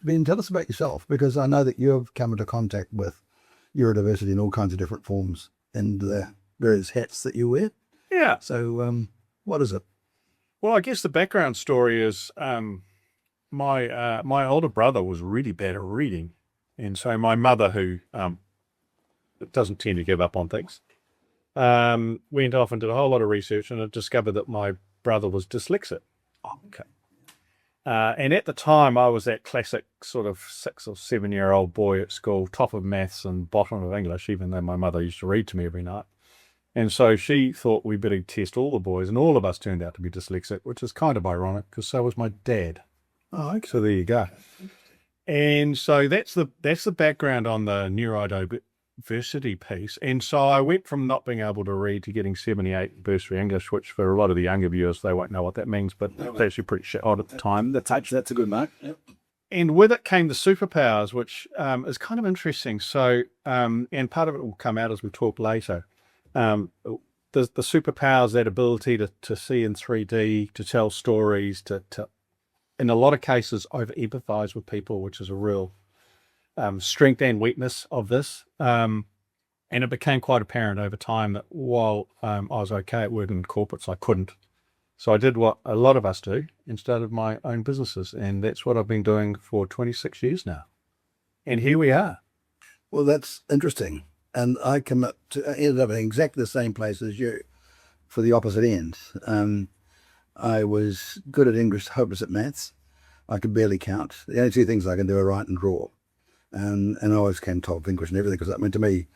Ben, tell us about yourself, because I know that you've come into contact with neurodiversity in all kinds of different forms and the various hats that you wear. Yeah. So, what is it? Well, I guess the background story is my older brother was really bad at reading, and so my mother, who doesn't tend to give up on things, went off and did a whole lot of research and discovered that my brother was dyslexic. Oh, okay. And at the time, I was that classic sort of 6 or 7-year-old boy at school, top of maths and bottom of English, even though my mother used to read to me every night. And so she thought we better test all the boys, and all of us turned out to be dyslexic, which is kind of ironic because so was my dad. Oh, okay. So there you go. And so that's the background on the neurodiversity piece. And so I went from not being able to read to getting 78 bursary English, which for a lot of the younger viewers, they won't know what that means, but it was actually pretty shit hot at the time. That's a good mark. Yep. And with it came the superpowers, which is kind of interesting. So, and part of it will come out as we talk later. The superpowers, that ability to see in 3D, to tell stories, to in a lot of cases over empathize with people, which is a real strength and weakness of this. And it became quite apparent over time that while I was okay at working in corporates, I couldn't. So I did what a lot of us do and started my own businesses. And that's what I've been doing for 26 years now. And here we are. Well, that's interesting. And I ended up in exactly the same place as you for the opposite end. I was good at English, hopeless at maths. I could barely count. The only two things I can do are write and draw. And I always came top of English and everything, because I mean, to me,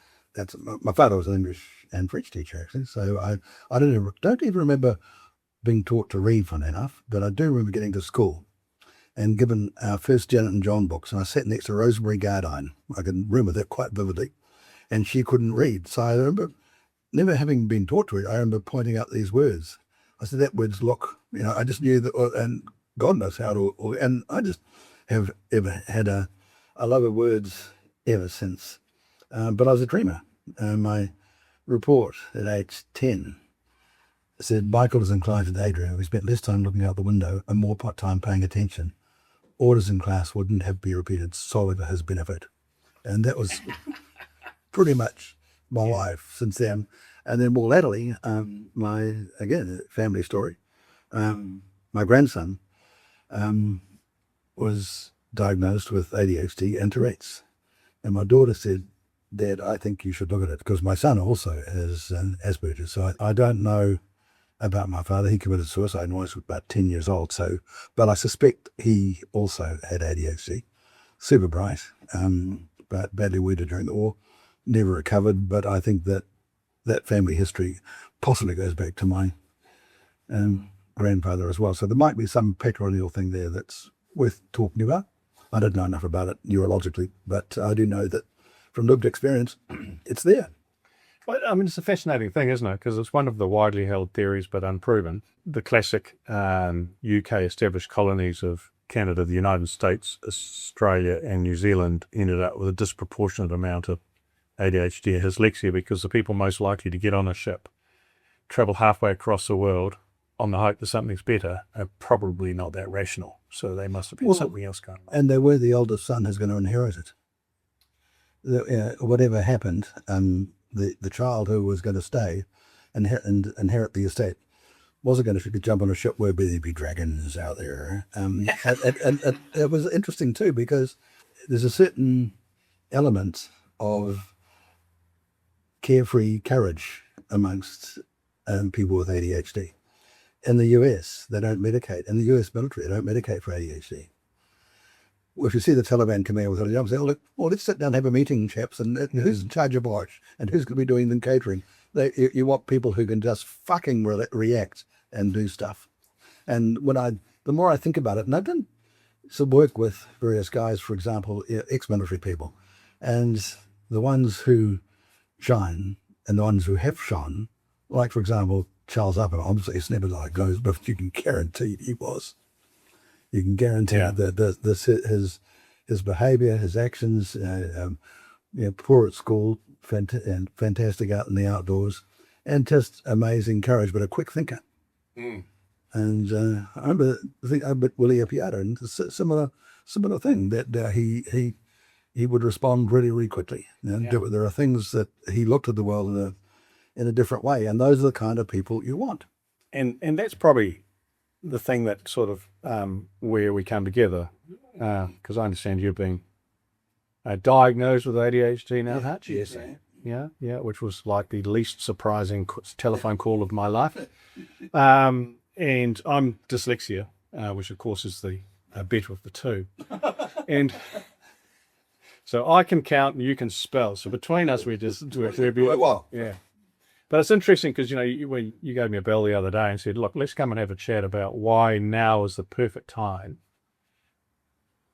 my father was an English and French teacher, actually. So I don't even remember being taught to read, funny enough, but I do remember getting to school and given our first Janet and John books, and I sat next to Rosemary Gardine. I can remember that quite vividly. And she couldn't read. So I remember never having been taught to read. I remember pointing out these words. I said, that word's look. I just knew that, and God knows how to, and I just have ever had a love of words ever since. But I was a dreamer. My report at age 10 said, Michael is inclined to daydream. We spent less time looking out the window and more time paying attention. Orders in class wouldn't have to be repeated solely for his benefit. And that was pretty much my life since then. And then more latterly, my, again, family story. My grandson was diagnosed with ADHD and Tourette's. And my daughter said, Dad, I think you should look at it, because my son also has Asperger's. So I don't know about my father. He committed suicide when he was about 10 years old. So, but I suspect he also had ADHD. Super bright, but badly wounded during the war. Never recovered, but I think that family history possibly goes back to my grandfather as well. So there might be some patrilineal thing there that's worth talking about. I don't know enough about it neurologically, but I do know that from lived experience, it's there. Well, I mean, it's a fascinating thing, isn't it? Because it's one of the widely held theories, but unproven. The classic UK established colonies of Canada, the United States, Australia, and New Zealand ended up with a disproportionate amount of ADHD and dyslexia, because the people most likely to get on a ship, travel halfway across the world on the hope that something's better, are probably not that rational. So they must have had something else going on. And they were the oldest son who's going to inherit it. Whatever happened, the child who was going to stay and inherit the estate wasn't going to jump on a ship where there'd be dragons out there. And it was interesting too, because there's a certain element of carefree courage amongst people with ADHD. In the US, they don't medicate. In the US military, they don't medicate for ADHD. Well, if you see the Taliban come in with a jump, say, look, well, let's sit down and have a meeting, chaps, and who's in charge of watch, and who's going to be doing the catering? You want people who can just fucking react and do stuff. And the more I think about it, and I've done some work with various guys, for example, ex-military people, and the ones who shine and the ones who have shone, like, for example, Charles Upper, obviously he's never diagnosed, but you can guarantee he was. You can guarantee that his behaviour, his actions, poor at school, and fantastic out in the outdoors, and just amazing courage, but a quick thinker. Mm. And I remember with Willie Appiato, and similar similar thing, that he would respond really, really quickly. There are things that he looked at the world in a different way, and those are the kind of people you want. And that's probably the thing that sort of where we come together, because I understand you've been diagnosed with ADHD now, Hutch? Yes. Yeah, which was like the least surprising telephone call of my life. And I'm dyslexia, which of course is the better of the two. And so I can count and you can spell. So between us, we're Well, yeah. But it's interesting because, when you gave me a bell the other day and said, look, let's come and have a chat about why now is the perfect time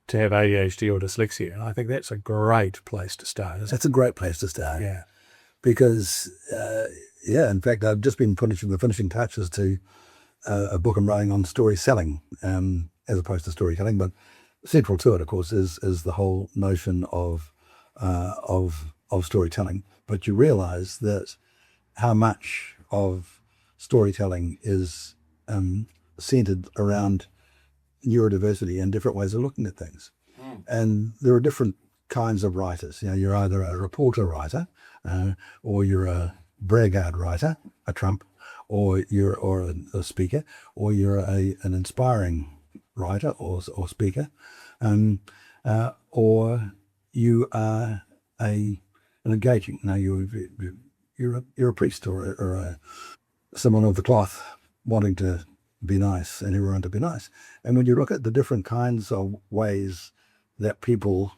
to have ADHD or dyslexia. And I think that's a great place to start. That's a great place to start. Yeah. Because, in fact, I've just been putting the finishing touches to a book I'm writing on story selling, as opposed to storytelling. But central to it, of course, is the whole notion of storytelling. But you realise that how much of storytelling is centered around neurodiversity and different ways of looking at things. And there are different kinds of writers. You're either a reporter writer, or you're a braggart writer, a Trump, or you're a speaker, or you're an inspiring writer or speaker, or you are an engaging. Now you're a priest or someone of the cloth wanting to be nice and everyone to be nice. And when you look at the different kinds of ways that people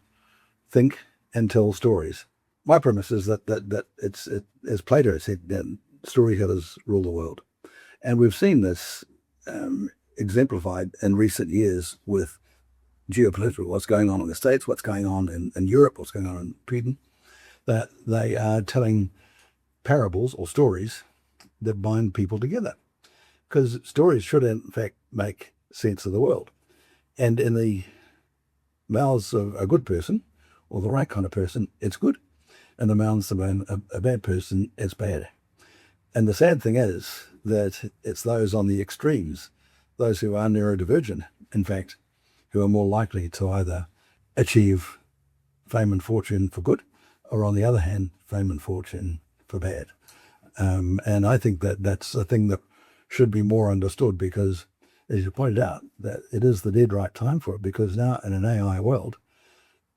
think and tell stories, my premise is that it's as Plato said, that storytellers rule the world. And we've seen this exemplified in recent years with geopolitical, what's going on in the States, what's going on in Europe, what's going on in Sweden, that they are telling parables or stories that bind people together. Because stories should, in fact, make sense of the world. And in the mouths of a good person, or the right kind of person, it's good. In the mouths of a bad person, it's bad. And the sad thing is that it's those on the extremes, those who are neurodivergent, in fact, who are more likely to either achieve fame and fortune for good, or on the other hand, fame and fortune for bad. And I think that that's a thing that should be more understood, because, as you pointed out, that it is the dead right time for it, because now in an AI world,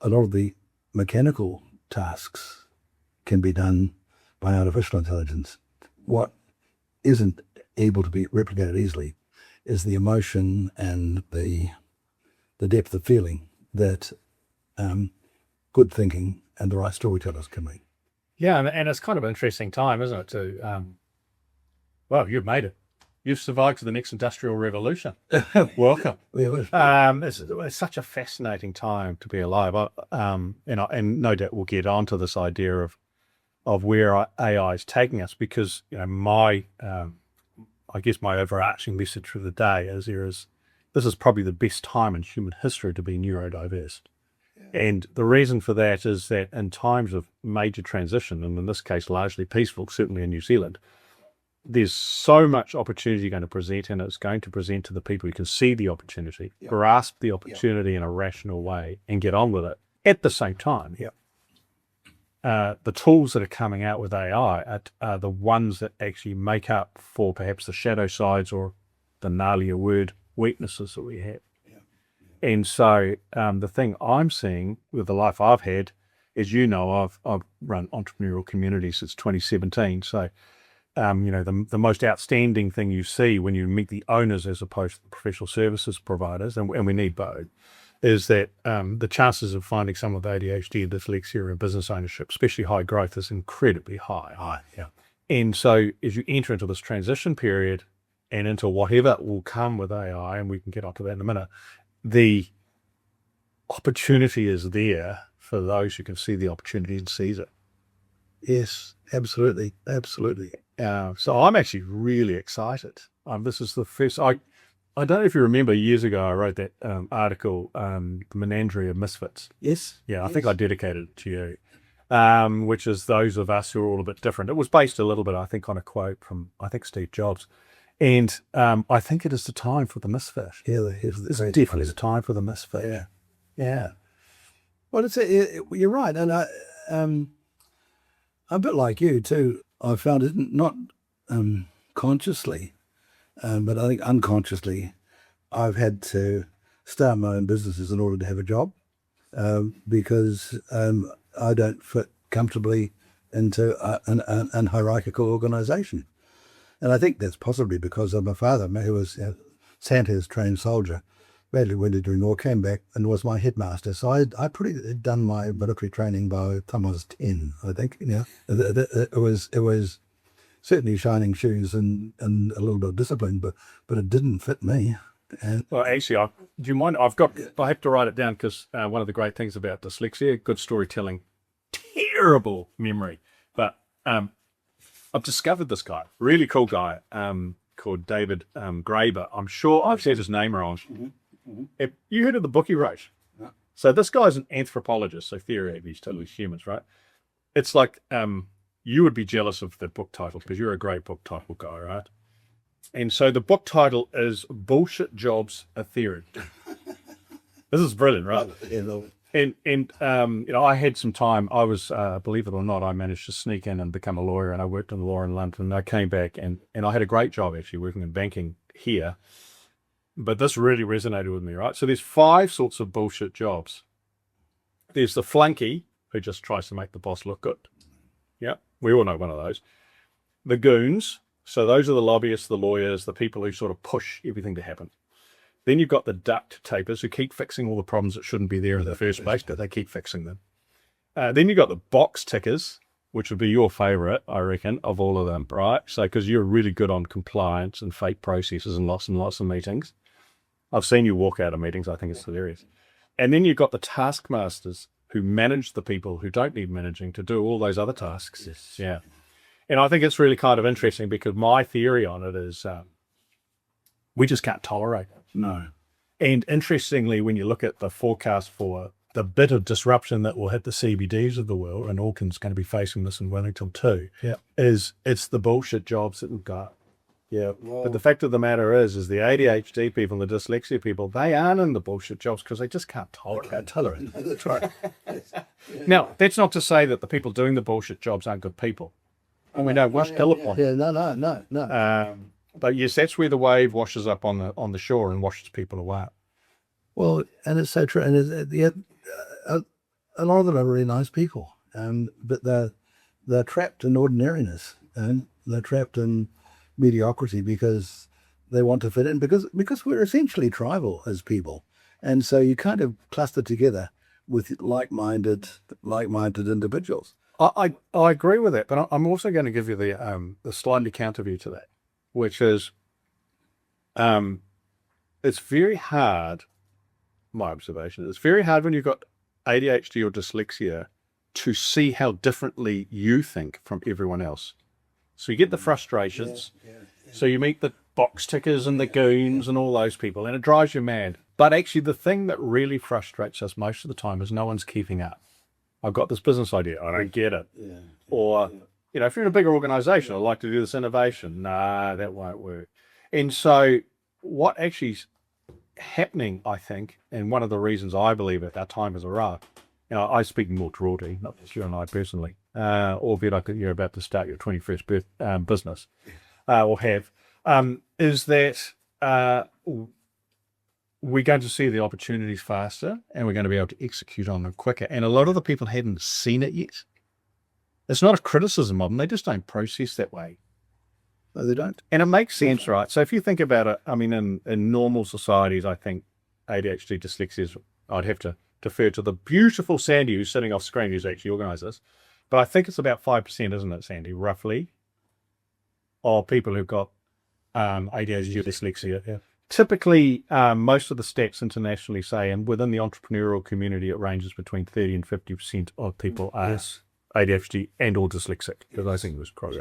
a lot of the mechanical tasks can be done by artificial intelligence. What isn't able to be replicated easily is the emotion and the depth of feeling that good thinking and the right storytellers can bring. Yeah, and it's kind of an interesting time, isn't it, to, well, you've made it. You've survived to the next industrial revolution. Welcome. It's such a fascinating time to be alive. And no doubt we'll get onto this idea of where AI is taking us, because I guess my overarching message for the day is this is probably the best time in human history to be neurodiverse. Yeah. And the reason for that is that in times of major transition, and in this case largely peaceful, certainly in New Zealand, there's so much opportunity going to present, and it's going to present to the people who can see the opportunity, grasp the opportunity in a rational way, and get on with it. At the same time, the tools that are coming out with AI are the ones that actually make up for perhaps the shadow sides or the gnarlier word weaknesses that we have. And so the thing I'm seeing with the life I've had is, I've run entrepreneurial communities since 2017. So the most outstanding thing you see when you meet the owners as opposed to the professional services providers, and we need both, is that the chances of finding someone with ADHD and dyslexia in business ownership, especially high growth, is incredibly high. And so as you enter into this transition period and into whatever will come with AI, and we can get onto that in a minute, the opportunity is there for those who can see the opportunity and seize it. Yes, absolutely. So I'm actually really excited. This is the first, I don't know if you remember years ago, I wrote that article, The Menagerie of Misfits. Yes. Yeah, I think I dedicated it to you, which is those of us who are all a bit different. It was based a little bit, I think, on a quote from, Steve Jobs. And I think it is the time for the misfit. Yeah, it's definitely the time for the misfit. Yeah. Yeah. Well, you're right. And I'm a bit like you too. I found it not consciously, but I think unconsciously, I've had to start my own businesses in order to have a job, because I don't fit comfortably into an hierarchical organisation. And I think that's possibly because of my father, who was a Sandhurst trained soldier, badly wounded during the war, came back and was my headmaster. So I pretty had done my military training by the time I was 10, I think. It was certainly shining shoes and a little bit of discipline, but it didn't fit me. And Well, actually, do you mind? I have to write it down because one of the great things about dyslexia, good storytelling, terrible memory. But I've discovered this guy, really cool guy, called David Graeber. I'm sure I've said his name wrong. If you heard of the book he wrote? Yeah. So this guy's an anthropologist, so theory of he's totally humans, right? It's like you would be jealous of the book title because you're a great book title guy, right? And so the book title is Bullshit Jobs, a Theory. This is brilliant, right? And I had some time. I was, believe it or not, I managed to sneak in and become a lawyer, and I worked in the law in London. And I came back and I had a great job actually working in banking here. But this really resonated with me, right? So there's 5 sorts of bullshit jobs. There's the flunky who just tries to make the boss look good. Yeah, we all know one of those. The goons. So those are the lobbyists, the lawyers, the people who sort of push everything to happen. Then you've got the duct tapers who keep fixing all the problems that shouldn't be there in the first place, but they keep fixing them. Then you've got the box tickers, which would be your favorite, I reckon, of all of them, right? So because you're really good on compliance and fake processes and lots of meetings. I've seen you walk out of meetings. I think it's hilarious. And then you've got the taskmasters who manage the people who don't need managing to do all those other tasks. Yes. Yeah. And I think it's really kind of interesting because my theory on it is we just can't tolerate it. No. And interestingly, when you look at the forecast for the bit of disruption that will hit the CBDs of the world, and Auckland's going to be facing this in Wellington too, it's the bullshit jobs that we've got. Yeah. Well, but the fact of the matter is the ADHD people, the dyslexia people, they aren't in the bullshit jobs because they just can't tolerate it. That's right. Now, that's not to say that the people doing the bullshit jobs aren't good people. I mean, no, wash telephone. Yeah, no. But yes, that's where the wave washes up on the shore and washes people away. Well, and it's so true. And a lot of them are really nice people, but they're trapped in ordinariness, and they're trapped in mediocrity because they want to fit in, because we're essentially tribal as people, and so you kind of cluster together with like-minded individuals. I agree with that, but I'm also going to give you the slightly counter view to that, which is it's very hard, my observation, it's very hard when you've got ADHD or dyslexia to see how differently you think from everyone else. So you get the frustrations. So you meet the box tickers and the goons and all those people, and it drives you mad. But actually the thing that really frustrates us most of the time is no one's keeping up. I've got this business idea, I don't get it. Or, if you're in a bigger organization, I'd like to do this innovation. Nah, that won't work. And so what actually is happening, I think, and one of the reasons I believe it, our time has arrived, I speak more broadly, not just you and I personally, albeit you're about to start your 21st business, or have, is that we're going to see the opportunities faster and we're going to be able to execute on them quicker. And a lot of the people hadn't seen it yet. It's not a criticism of them. They just don't process that way. No, they don't. And it makes sense, right? So if you think about it, I mean, in normal societies, I think ADHD, dyslexia, I'd have to defer to the beautiful Sandy who's sitting off screen who's actually organised this. But I think it's about 5%, isn't it, Sandy, roughly, of people who've got ADHD or dyslexia. Yeah. Typically, most of the stats internationally say, and within the entrepreneurial community, it ranges between 30 and 50% of people are ADHD and or dyslexic, because I think it was quite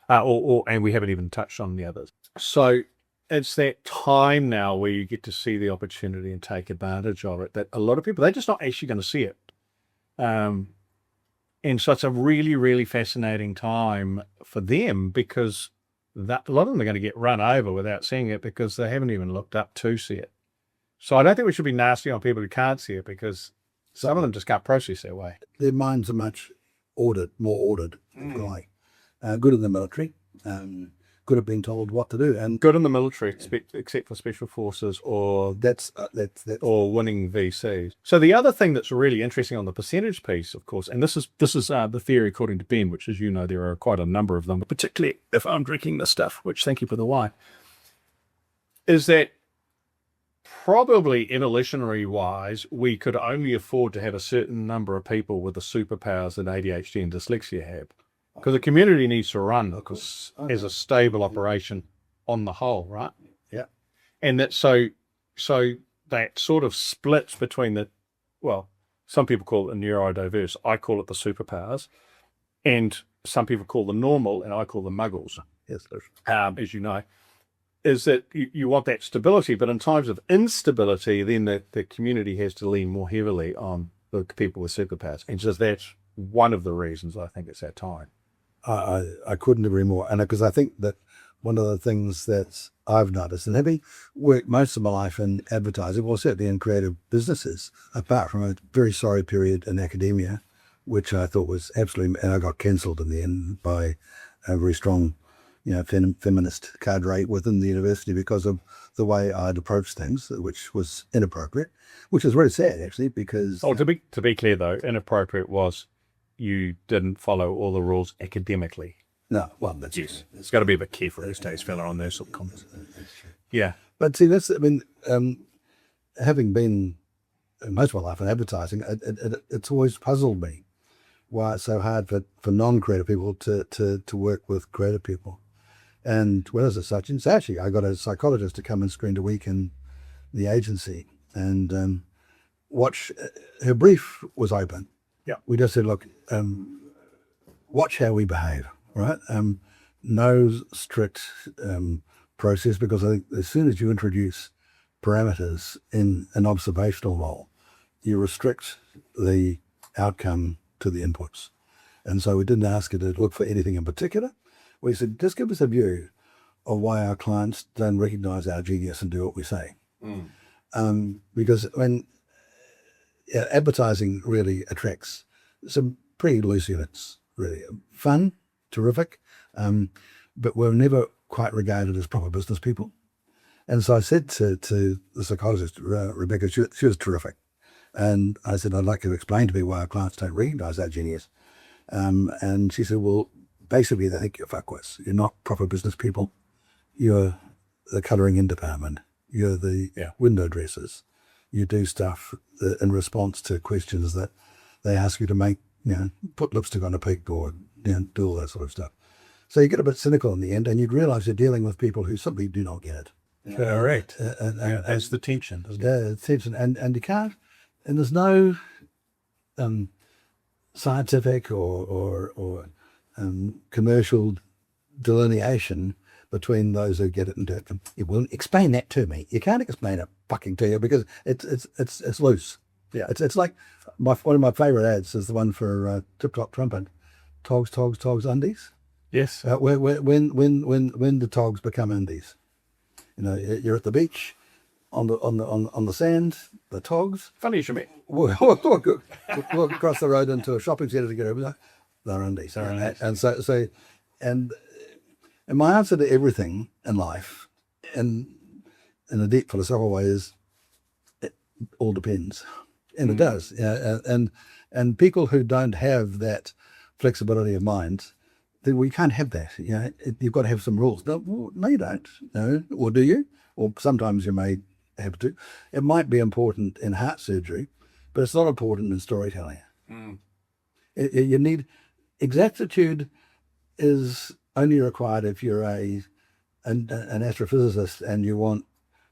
and we haven't even touched on the others. So it's that time now where you get to see the opportunity and take advantage of it, that a lot of people, they're just not actually going to see it. And so it's a really, really fascinating time for them, because a lot of them are going to get run over without seeing it because they haven't even looked up to see it. So I don't think we should be nasty on people who can't see it, because some of them just can't process their way. Their minds are much more ordered, like good in the military, good at being told what to do, and Good in the military, except for special forces or that's winning VCs. So the other thing that's really interesting on the percentage piece, of course, and this is the theory according to Ben, which, as you know, there are quite a number of them, particularly if I'm drinking this stuff, which, thank you for the wine, is that probably evolutionary wise, we could only afford to have a certain number of people with the superpowers that ADHD and dyslexia have. Because the community needs to run as a stable operation on the whole, right? Yeah. And that so that sort of splits between some people call it the neurodiverse, I call it the superpowers, and some people call the normal, and I call the muggles. Yes, as you know, is that you want that stability, but in times of instability, then the community has to lean more heavily on the people with superpowers. And just that's one of the reasons I think it's that time. I couldn't agree more. And because I think that one of the things that I've noticed, and having worked most of my life in advertising, well, certainly in creative businesses, apart from a very sorry period in academia, which I thought was absolutely, and I got cancelled in the end by a very strong, feminist cadre within the university because of the way I'd approached things, which was inappropriate, which is really sad, actually, because... Oh, to be clear, though, inappropriate was you didn't follow all the rules academically. No, well, that's... Yes. It's got to be a bit careful these days, fella, on those sort of comments. Yeah. But see, having been most of my life in advertising, it's always puzzled me why it's so hard for non-creative people to work with creative people. And well, as such, and so actually, I got a psychologist to come and screen a week in the agency, and watch. Her brief was open. Yeah, we just said, look, watch how we behave, right? No strict process, because I think as soon as you introduce parameters in an observational role, you restrict the outcome to the inputs. And so we didn't ask her to look for anything in particular. We said, just give us a view of why our clients don't recognize our genius and do what we say. Because when advertising really attracts some pretty loose units, really fun, terrific, but we're never quite regarded as proper business people. And so I said to the psychologist, Rebecca, she was terrific. And I said, I'd like you to explain to me why our clients don't recognize our genius. And she said, well, basically they think you're fuckwits. You're not proper business people. You're the colouring in department. You're the window dressers. You do stuff in response to questions that they ask you to make, put lipstick on a pig or do all that sort of stuff. So you get a bit cynical in the end, and you'd realise you're dealing with people who simply do not get it. Correct. That's the tension, isn't it? Yeah, the tension. And you can't, and there's no scientific or commercial delineation between those who get it and don't. You will explain that to me. You can't explain it fucking to you because it's loose. Yeah, it's like one of my favourite ads is the one for Tip Top Trumpet, Togs undies. Yes. When the togs become undies, you're at the beach, on the sand, the togs. Funny you should meet. Walk across the road into a shopping centre to get over. They're undies. And my answer to everything in life, in a deep philosophical way, is it all depends, and it does. And people who don't have that flexibility of mind, then we can't have that. You've got to have some rules. No, you don't. No, or do you? Or sometimes you may have to. It might be important in heart surgery, but it's not important in storytelling. You need exactitude is only required if you're an astrophysicist and you want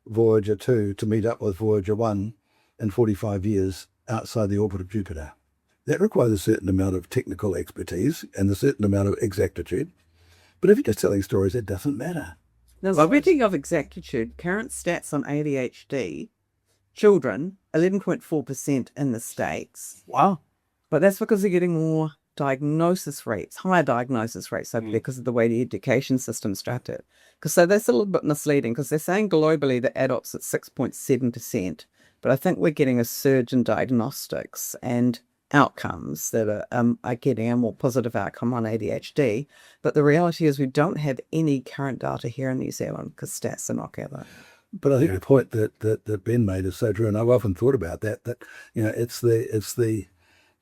Voyager 2 to meet up with Voyager 1 in 45 years outside the orbit of Jupiter. That requires a certain amount of technical expertise and a certain amount of exactitude. But if you're just telling stories, it doesn't matter. Now, speaking of exactitude, current stats on ADHD, children, 11.4% in the States. Wow. But that's because they're getting more diagnosis rates, higher diagnosis rates, so because of the way the education system's structured. So that's a little bit misleading, because they're saying globally that adults at 6.7%, but I think we're getting a surge in diagnostics and outcomes that are getting a more positive outcome on ADHD. But the reality is we don't have any current data here in New Zealand because stats are not gathered. But I think the point that Ben made is so true, and I've often thought about that it's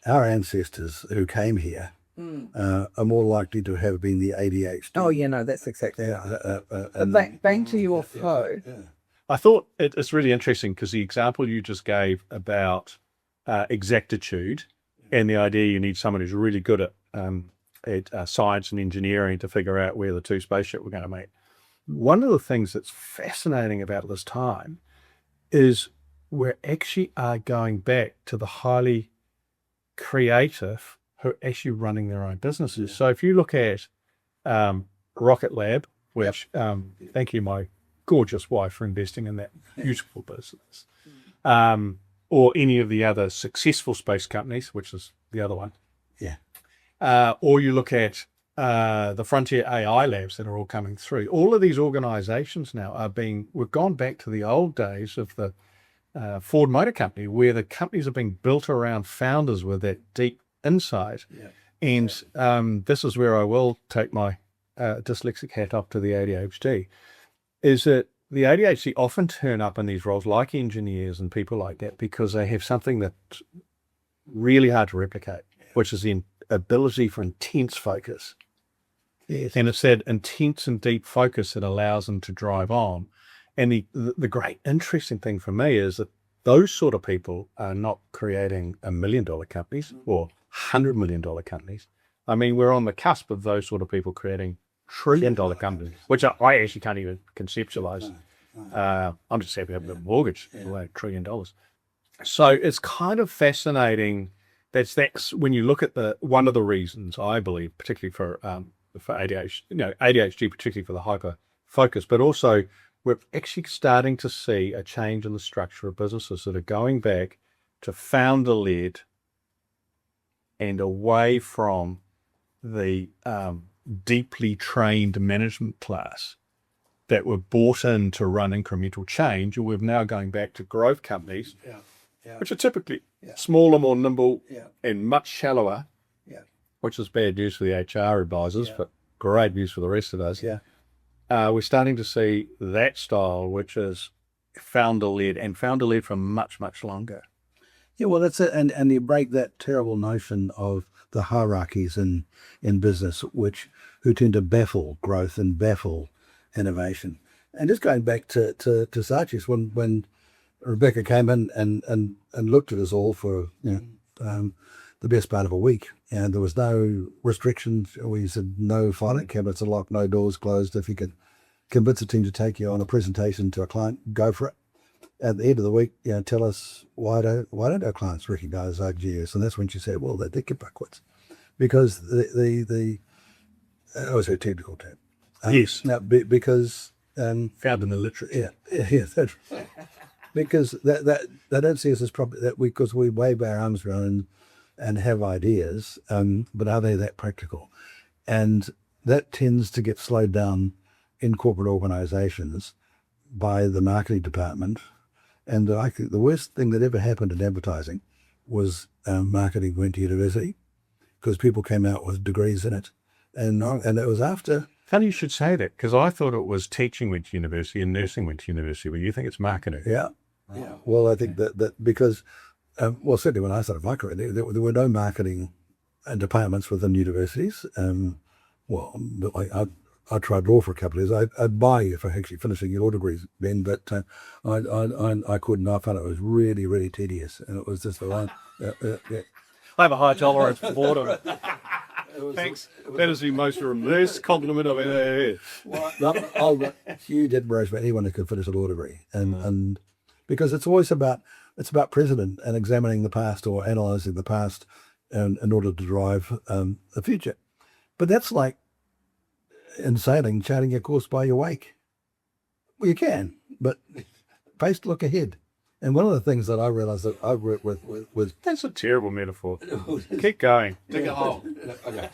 our ancestors who came here are more likely to have been the ADHD. Oh yeah, no, that's exactly right. But back to your flow. I thought it's really interesting because the example you just gave about exactitude and the idea you need someone who's really good at science and engineering to figure out where the two spaceships were going to meet. One of the things that's fascinating about this time is we actually are going back to the highly creative who are actually running their own businesses. So if you look at Rocket Lab, which thank you, my gorgeous wife, for investing in that beautiful business, or any of the other successful space companies, which is the other one. Yeah. Or you look at the frontier AI labs that are all coming through. All of these organizations now we've gone back to the old days of the Ford Motor Company, where the companies are being built around founders with that deep insight. Yeah. And this is where I will take my dyslexic hat off to the ADHD, is that the ADHD often turn up in these roles like engineers and people like that because they have something that's really hard to replicate, which is the ability for intense focus. Yes. And it's that intense and deep focus that allows them to drive on. And the great interesting thing for me is that those sort of people are not creating $1 million companies or $100 million companies. I mean, we're on the cusp of those sort of people creating $1 trillion companies, which I actually can't even conceptualize. I'm just happy to have a mortgage for $1 trillion. So it's kind of fascinating. That's when you look at one of the reasons, I believe, particularly for ADHD, ADHD, particularly for the hyper focus, but also we're actually starting to see a change in the structure of businesses that are going back to founder-led and away from the deeply trained management class that were bought in to run incremental change. And we're now going back to growth companies, which are typically smaller, more nimble, and much shallower, which is bad news for the HR advisors, but great news for the rest of us. We're starting to see that style, which is founder-led, and founder-led for much, much longer. Yeah, well, that's it. And you break that terrible notion of the hierarchies in business, who tend to baffle growth and baffle innovation. And just going back to Saatchi's, when Rebecca came in and looked at us all for the best part of a week, and there was no restrictions. We said no filing cabinets are locked, no doors closed. If you could convince a team to take you on a presentation to a client, go for it. At the end of the week, tell us why don't our clients recognise our GS? And that's when she said, well, they did get backwards, because the I was a technical term. Yes. Now, because found in the literature. Yeah, that's right. Because that they don't see us as proper, because we wave our arms around and have ideas, but are they that practical? And that tends to get slowed down in corporate organisations by the marketing department. And I think the worst thing that ever happened in advertising was marketing went to university, because people came out with degrees in it. And it was after. Funny you should say that, because I thought it was teaching went to university and nursing went to university, but you think it's marketing. Yeah. Well, I think that because, certainly when I started my career, there were no marketing departments within universities. I tried law for a couple of years. I'd buy you for actually finishing your law degrees, Ben, but I couldn't. I found it was really, really tedious, and it was just the one. I have a high tolerance for boredom. Thanks. That is the most reverse compliment I've ever heard. You did embrace about anyone who could finish a law degree, and because it's always about precedent and examining the past or analysing the past, in order to drive the future. But that's like in sailing, charting your course by your wake. Well, you can, but face look ahead. And one of the things that I realized that I worked with That's a terrible metaphor. Keep going. Dig a hole. okay.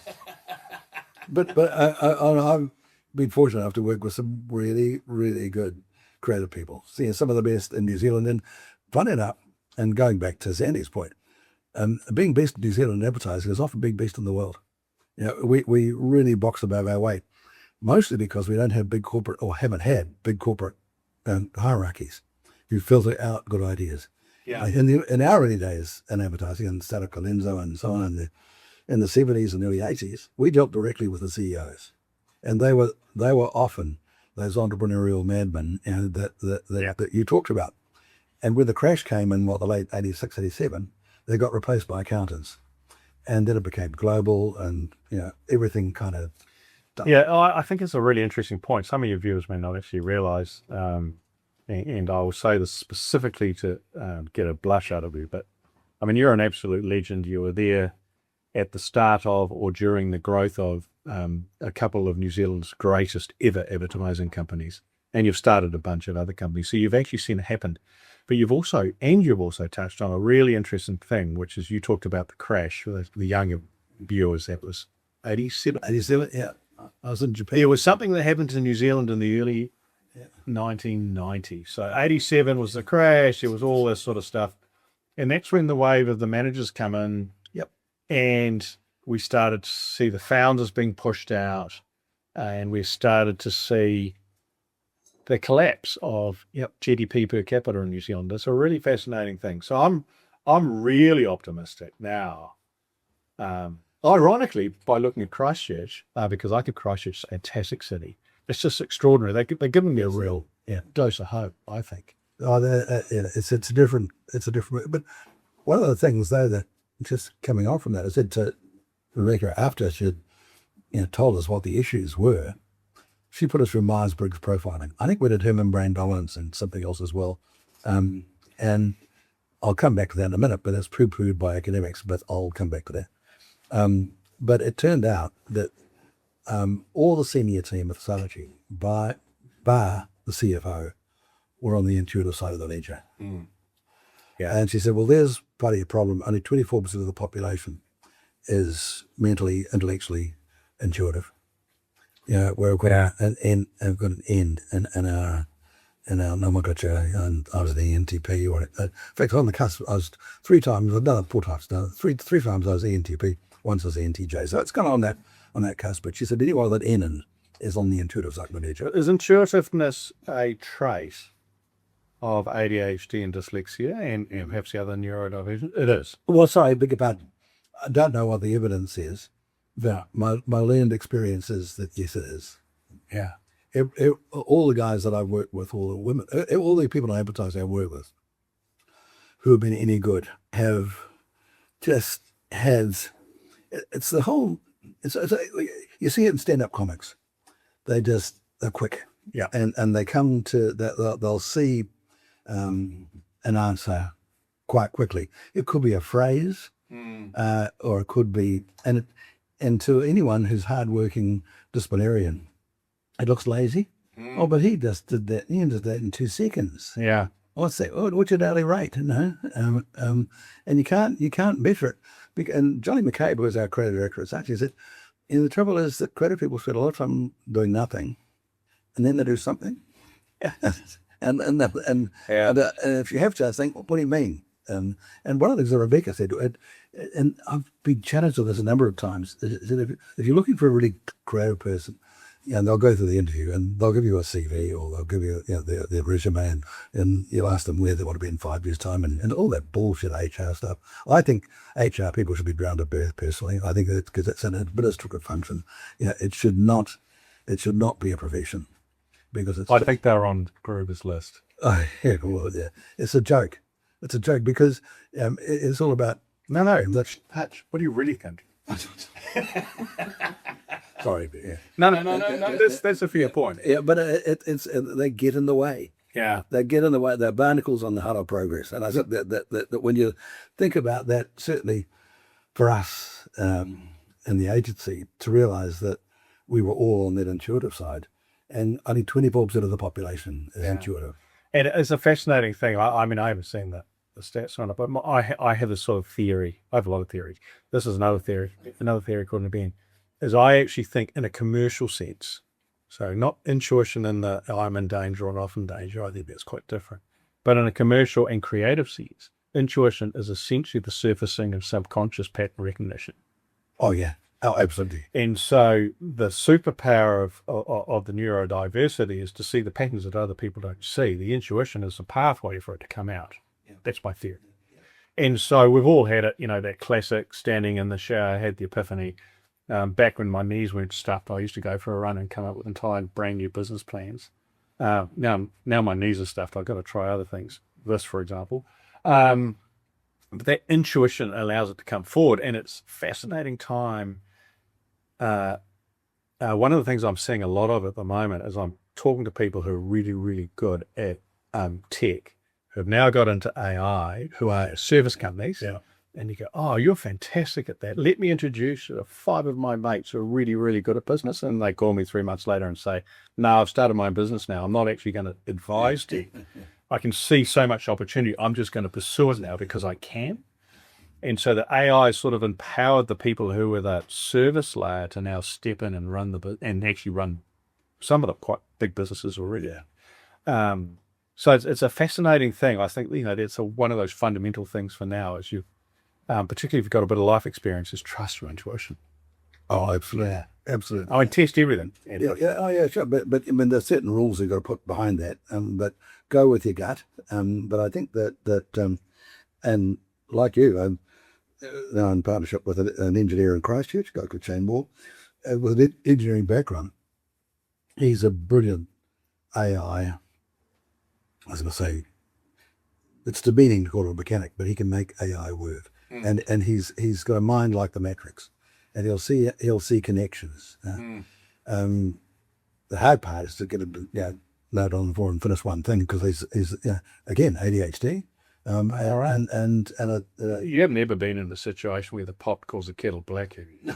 But I've been fortunate enough to work with some really, really good creative people. Seeing some of the best in New Zealand, and funny enough, and going back to Sandy's point, being best in New Zealand in advertising is often being best in the world. You know, we really box above our weight, mostly because we don't have big corporate, or haven't had big corporate hierarchies who filter out good ideas. Yeah. In our early days in advertising, and Stella Colenso and so on, in the 70s and early 80s, we dealt directly with the CEOs, and they were often those entrepreneurial madmen, you know, that you talked about. And when the crash came in the late 86, 87, they got replaced by accountants, and then it became global, and you know, everything kind of. Yeah, I think it's a really interesting point. Some of your viewers may not actually realise, and I will say this specifically to get a blush out of you, but I mean, you're an absolute legend. You were there at the start of or during the growth of a couple of New Zealand's greatest ever advertising companies, and you've started a bunch of other companies. So you've actually seen it happen. But you've also touched on a really interesting thing, which is you talked about the crash for the younger viewers. That was 87. 87, yeah. I was in Japan. There was something that happened in New Zealand in the early 1990s. So 87 was the crash. There was all this sort of stuff. And that's when the wave of the managers come in. Yep. And we started to see the founders being pushed out. And we started to see the collapse of GDP per capita in New Zealand. It's a really fascinating thing. So I'm really optimistic now. Ironically, by looking at Christchurch, because I think Christchurch is a fantastic city. It's just extraordinary. They're giving me a real dose of hope, I think. Oh, it's a different. But one of the things though that just coming on from that, I said to Rebecca after she had told us what the issues were, she put us through Myers-Briggs profiling. I think we did human brain dominance and something else as well. And I'll come back to that in a minute, but that's poo-pooed by academics, but I'll come back to that. But it turned out that all the senior team of Sology, bar the CFO, were on the intuitive side of the ledger. Mm. Yeah. And she said, well, there's partly a problem. Only 24% of the population is mentally, intellectually intuitive. You know, we've got an end in our nomenclature, and I was the NTP. In fact, on the cusp, I was 4 times, three times I was ENTP, once I was ENTJ. So it's kind of on that cusp. But she said, anyone that N is on the intuitive side of the ledger. Is intuitiveness a trait of ADHD and dyslexia and perhaps the other neurodivergent? It is. Well, sorry, beg your pardon. I don't know what the evidence is. But my learned experience is that yes, it is. Yeah. All the guys that I've worked with, all the women, all the people in advertising I've worked with who have been any good have just had, it's the whole, you see it in stand-up comics. They're quick. Yeah. And they come to that, they'll see an answer quite quickly. It could be a phrase or it could be, and to anyone who's hardworking disciplinarian, it looks lazy. Oh, but he just did that. He did that in 2 seconds. Yeah. What's that? What's your daily rate? You know, and you can't measure it. And Johnny McCabe, who was our creative director at Saatchi, said, the trouble is that creative people spend a lot of time doing nothing, and then they do something. and if you have to, I think, what do you mean? And one of the things that Rebecca said, and I've been challenged with this a number of times, is that if you're looking for a really creative person, they'll go through the interview and they'll give you a CV or they'll give you, their resume and you'll ask them where they want to be in 5 years' time and all that bullshit HR stuff. I think HR people should be drowned at birth, personally. I think because it's an administrative function. It should not be a profession because it's. I think they're on Gruber's list. Oh, yeah, well, yeah. It's a joke. It's a joke because it's all about. No, that's Patch. What do you really think? Sorry, but yeah. No. That's a fair point. Yeah, but it's they get in the way. Yeah, they get in the way. They're barnacles on the hull of progress. And I think that when you think about that, certainly for us in the agency, to realise that we were all on that intuitive side, and only 24% of the population is intuitive. And it's a fascinating thing. I mean, I haven't seen the stats on it, but I have this sort of theory. I have a lot of theories. This is another theory according to Ben, is I actually think in a commercial sense, so not intuition in the I'm in danger or not in danger, I think that's quite different. But in a commercial and creative sense, intuition is essentially the surfacing of subconscious pattern recognition. Oh, yeah. Oh, absolutely. And so the superpower of the neurodiversity is to see the patterns that other people don't see. The intuition is a pathway for it to come out. That's my theory. And so we've all had it, that classic standing in the shower, had the epiphany. Back when my knees weren't stuffed, I used to go for a run and come up with entire brand new business plans. Now my knees are stuffed. I've got to try other things. This, for example. But that intuition allows it to come forward, and it's a fascinating time. One of the things I'm seeing a lot of at the moment is I'm talking to people who are really, really good at tech, who have now got into AI, who are service companies. Yeah. And you go, oh, you're fantastic at that. Let me introduce you to 5 of my mates who are really, really good at business. And they call me 3 months later and say, no, I've started my own business now. I'm not actually going to advise you. I can see so much opportunity. I'm just going to pursue it now because I can. And so the AI sort of empowered the people who were that service layer to now step in and actually run some of the quite big businesses already. Yeah. So it's a fascinating thing. I think, it's one of those fundamental things for now is you, particularly if you've got a bit of life experience, is trust your intuition. Oh, absolutely. Yeah. Absolutely. I mean, test everything. Yeah. Oh, yeah, sure. But I mean, there's certain rules you've got to put behind that. But go with your gut. But I think that and like you, I'm now in partnership with an engineer in Christchurch, a guy called Shane Moore, with an engineering background. He's a brilliant AI. I was going to say, it's demeaning to call him a mechanic, but he can make AI work. And he's got a mind like the Matrix, and he'll see connections. The hard part is to get him load on the floor and finish one thing, because he's again ADHD. And you haven't ever been in a situation where the pot calls the kettle black, have you?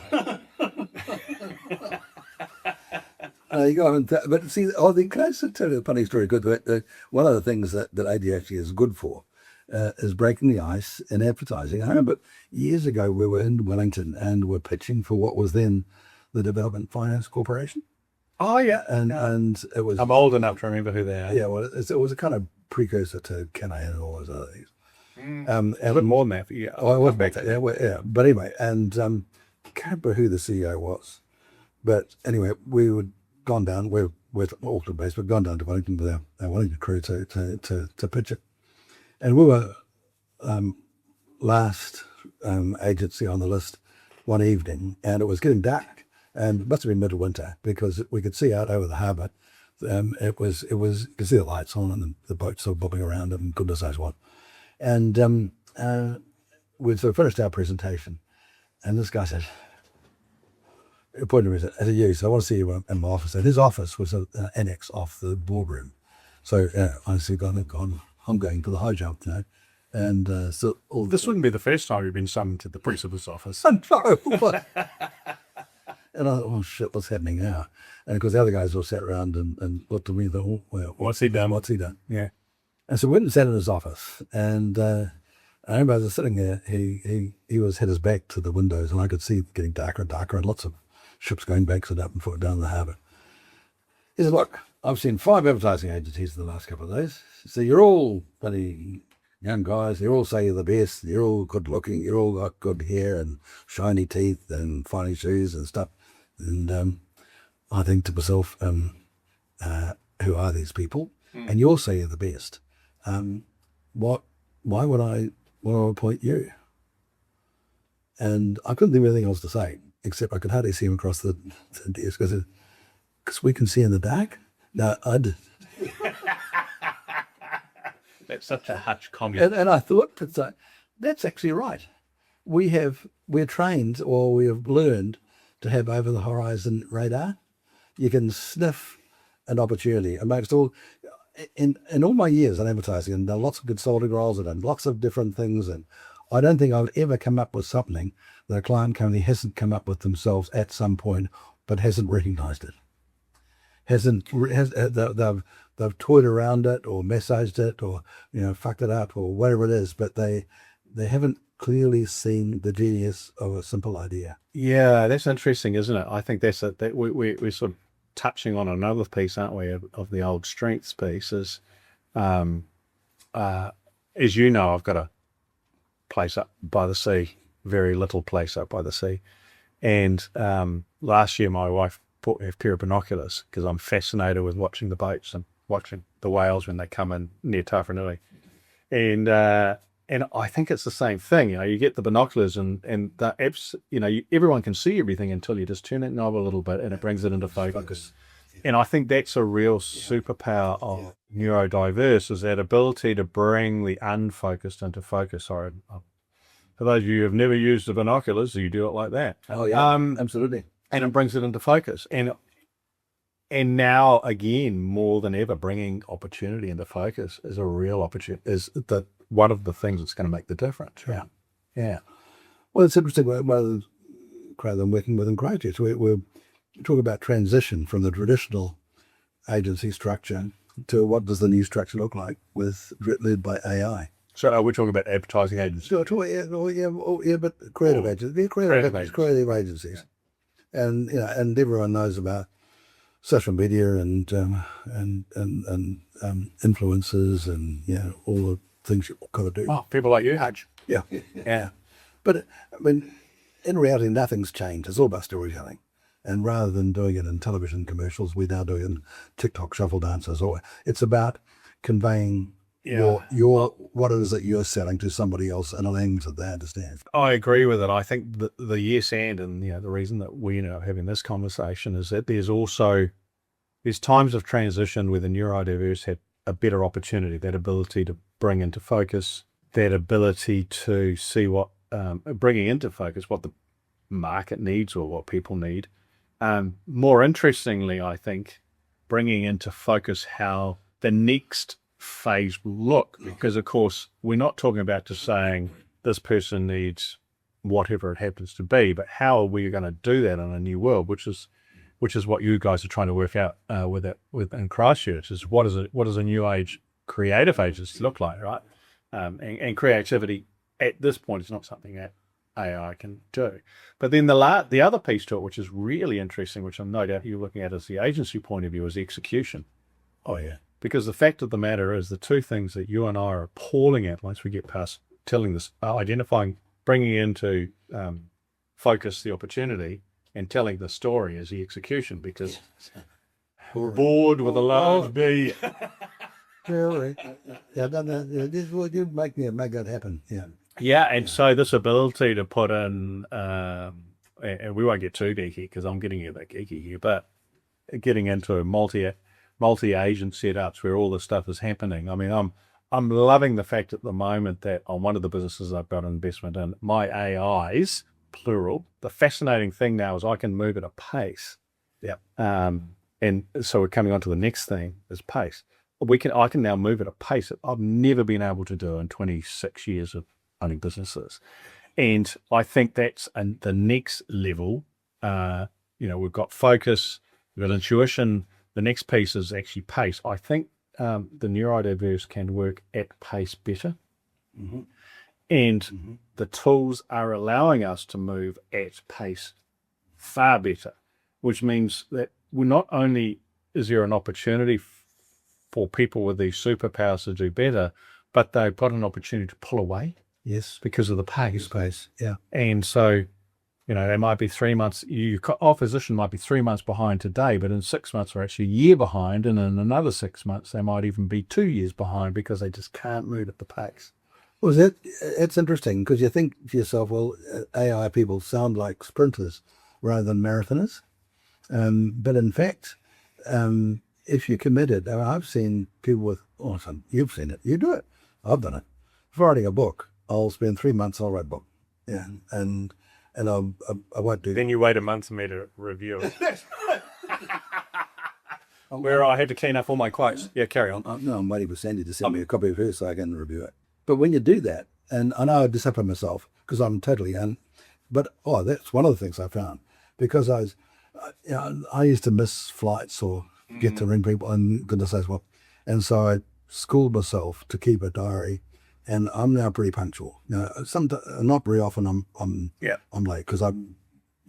You go on, but see, can I just tell you a funny story? Good. One of the things that ADHD is good for is breaking the ice in advertising. I remember years ago we were in Wellington and were pitching for what was then the Development Finance Corporation. Oh yeah, and it was. I'm old enough to remember who they are. Yeah, well, it was a kind of precursor to Canada and all those other things. A bit more than that. Yeah, I was back there. Yeah. But anyway, and can't remember who the CEO was, but anyway, we would gone down. We're Auckland based, but gone down to Wellington with our Wellington crew to pitch it, and we were last agency on the list one evening, and it was getting dark, and it must have been middle winter because we could see out over the harbour. It was you could see the lights on and the boats sort of bobbing around and goodness knows what. And we sort of finished our presentation, and this guy said, he pointed to me and said, you, so I want to see you in my office. And his office was an annex off the boardroom. So I said, I'm going to the high jump, And so this wouldn't be the first time you've been summoned to the principal's office. No. And I thought, oh shit, what's happening now? And of course the other guys all sat around and looked at me and thought, oh, well, what's he done? Yeah. And so we went and sat in his office, and I remember as I was sitting there, he had his back to the windows, and I could see it getting darker and darker, and lots of ships going back and up and forth down the harbour. He said, look, I've seen 5 advertising agencies in the last couple of days. So you're all bloody young guys, you all say you're the best, you're all good looking, you all got good hair and shiny teeth and fine shoes and stuff. And I think to myself, who are these people? And you all say you're the best. Why would I appoint you? And I couldn't think of anything else to say, except I could hardly see him across the desk. I said, because we can see in the dark? No, I'd. That's such a hutch comment. And I thought, that's actually right. We're trained, or we have learned to have over the horizon radar. You can sniff an opportunity amongst all. In all my years in advertising, and done lots of consulting roles, and done lots of different things, and I don't think I would ever come up with something that a client company hasn't come up with themselves at some point, but hasn't recognised it. They've they've toyed around it or massaged it or, fucked it up or whatever it is, but they haven't clearly seen the genius of a simple idea. Yeah, that's interesting, isn't it? I think that we're sort of touching on another piece, aren't we, of the old strengths piece is, as you know, I've got a place up by the sea, very little place up by the sea. And last year my wife bought me a pair of binoculars because I'm fascinated with watching the boats and watching the whales when they come in near Tawharanui. And I think it's the same thing. You get the binoculars and the apps, everyone can see everything until you just turn that knob a little bit and it brings it into focus. And I think that's a real superpower of neurodiverse, is that ability to bring the unfocused into focus. Sorry, for those of you who have never used the binoculars, you do it like that. Oh yeah, absolutely. And it brings it into focus. And now again, more than ever, bringing opportunity into focus is a real opportunity. Is that one of the things that's going to make the difference? Yeah, yeah. Well, it's interesting. Rather than working within graduates, we're talking about transition from the traditional agency structure to what does the new structure look like led by AI. So we're talking about advertising agencies. But creative agencies. They're creative agencies. And everyone knows about social media and influencers and all the things you've got to do. Oh, people like you, Hutch. Yeah. But in reality, nothing's changed. It's all about storytelling. And rather than doing it in television commercials, we now do it in TikTok shuffle dances. Or it's about conveying your what it is that you're selling to somebody else in a language that they understand. I agree with it. I think the yes and the reason that we are having this conversation is that there's times of transition where the neurodiverse have a better opportunity, that ability to bring into focus, that ability to see what bringing into focus what the market needs or what people need. More interestingly, I think bringing into focus how the next phase will look, because of course we're not talking about just saying this person needs whatever it happens to be, but how are we going to do that in a new world, which is what you guys are trying to work out within Christchurch, is what does a new age creative agency look like, right? And creativity at this point is not something that AI can do. But then the other piece to it, which is really interesting, which I'm no doubt you're looking at as the agency point of view, is execution. Oh yeah. Because the fact of the matter is the two things that you and I are appalling at once we get past telling this, identifying, bringing into focus the opportunity and telling the story is the execution, because we're bored with a large B. Really? Yeah, you make that happen. Yeah. Yeah, and so this ability to put in, and we won't get too geeky because I'm getting a bit geeky here, but getting into multi-agent setups where all this stuff is happening. I mean, I'm loving the fact at the moment that on one of the businesses I've got an investment in, my AIs, plural, the fascinating thing now is I can move at a pace. Yeah. And so we're coming on to the next thing is pace. I can now move at a pace that I've never been able to do in 26 years of owning businesses. And I think that's the next level. We've got focus, we've got intuition. The next piece is actually pace. I think the neurodiverse can work at pace better. Mm-hmm. And the tools are allowing us to move at pace far better, which means that we're not only is there an opportunity for people with these superpowers to do better, but they've got an opportunity to pull away. Yes. Because of the pace. Yeah. And so, they might be 3 months, opposition might be 3 months behind today, but in 6 months they're actually a year behind, and in another 6 months they might even be 2 years behind because they just can't move at the pace. Well, it's interesting because you think to yourself, well, AI people sound like sprinters rather than marathoners. But in fact, if you're committed, I've seen people with, you've seen it, you do it. I've done it. If I'm writing a book, I'll spend 3 months, I'll write a book. Yeah. And I won't do. Then you wait a month for me to review it. Where I had to clean up all my quotes. Yeah, carry on. No, I'm waiting for Sandy to send me a copy of hers so I can review it. But when you do that, and I know I discipline myself because I'm totally but that's one of the things I found, because I used to miss flights or get to ring people, and goodness knows what, And so I schooled myself to keep a diary, and I'm now pretty punctual. Not very often I'm late because I'm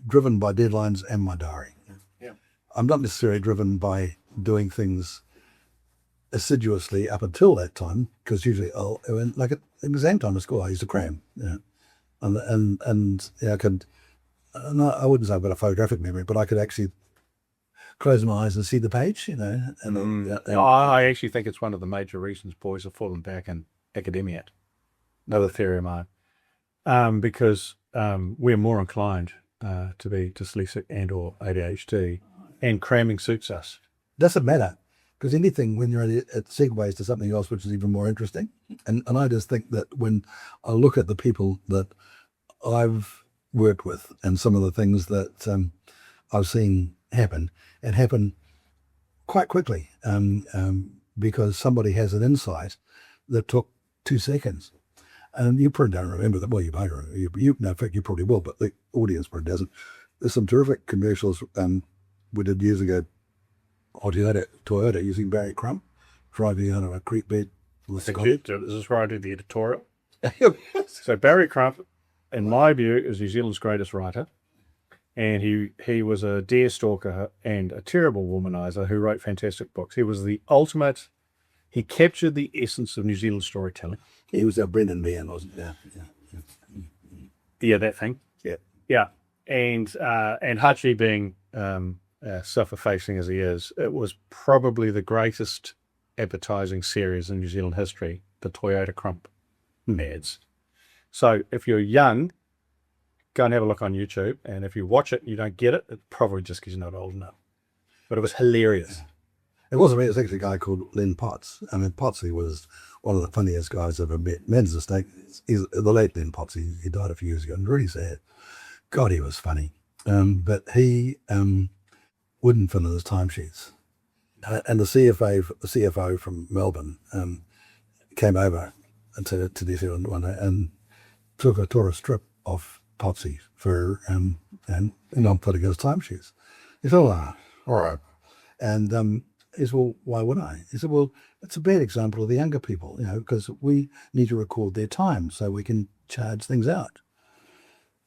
driven by deadlines and my diary. Yeah. I'm not necessarily driven by doing things assiduously up until that time, because usually like at exam time at school I used to cram, and I could. No, I wouldn't say I've got a photographic memory, but I could actually close my eyes and see the page, I actually think it's one of the major reasons boys have fallen back in academia. Another theory of mine, because we're more inclined to be dyslexic and or ADHD, and cramming suits us. Doesn't matter, because anything when you're it segues to something else which is even more interesting. And I just think that when I look at the people that I've worked with and some of the things that I've seen happen, it happened quite quickly, because somebody has an insight that took 2 seconds. And you probably don't remember that. Well, you might remember. No, in fact, you probably will, but the audience probably doesn't. There's some terrific commercials we did years ago. Toyota using Barry Crump driving out of a creek bed. Is this where I do the editorial? So Barry Crump, in my view, is New Zealand's greatest writer. And he was a deer stalker and a terrible womanizer who wrote fantastic books. He was the ultimate. He captured the essence of New Zealand storytelling. He was our Brendan man, wasn't he? Yeah, that thing. Yeah. And Hachi being self-effacing as he is, it was probably the greatest advertising series in New Zealand history, the Toyota Crump ads. So if you're young, go and have a look on YouTube. And if you watch it and you don't get it, it's probably just because you're not old enough. But it was hilarious. It wasn't me. It was actually a guy called Len Potts. I mean, Potts, he was one of the funniest guys I've ever met. Man's mistake. He's the late Len Potts. He died a few years ago, and really sad. God, he was funny. But he wouldn't fill in his timesheets. And the CFO from Melbourne came over to New Zealand one day and tore a strip off Potsy for not putting his timesheets. He said, "Oh, all right." And he said, "Well, why would I?" He said, "Well, it's a bad example of the younger people, because we need to record their time so we can charge things out."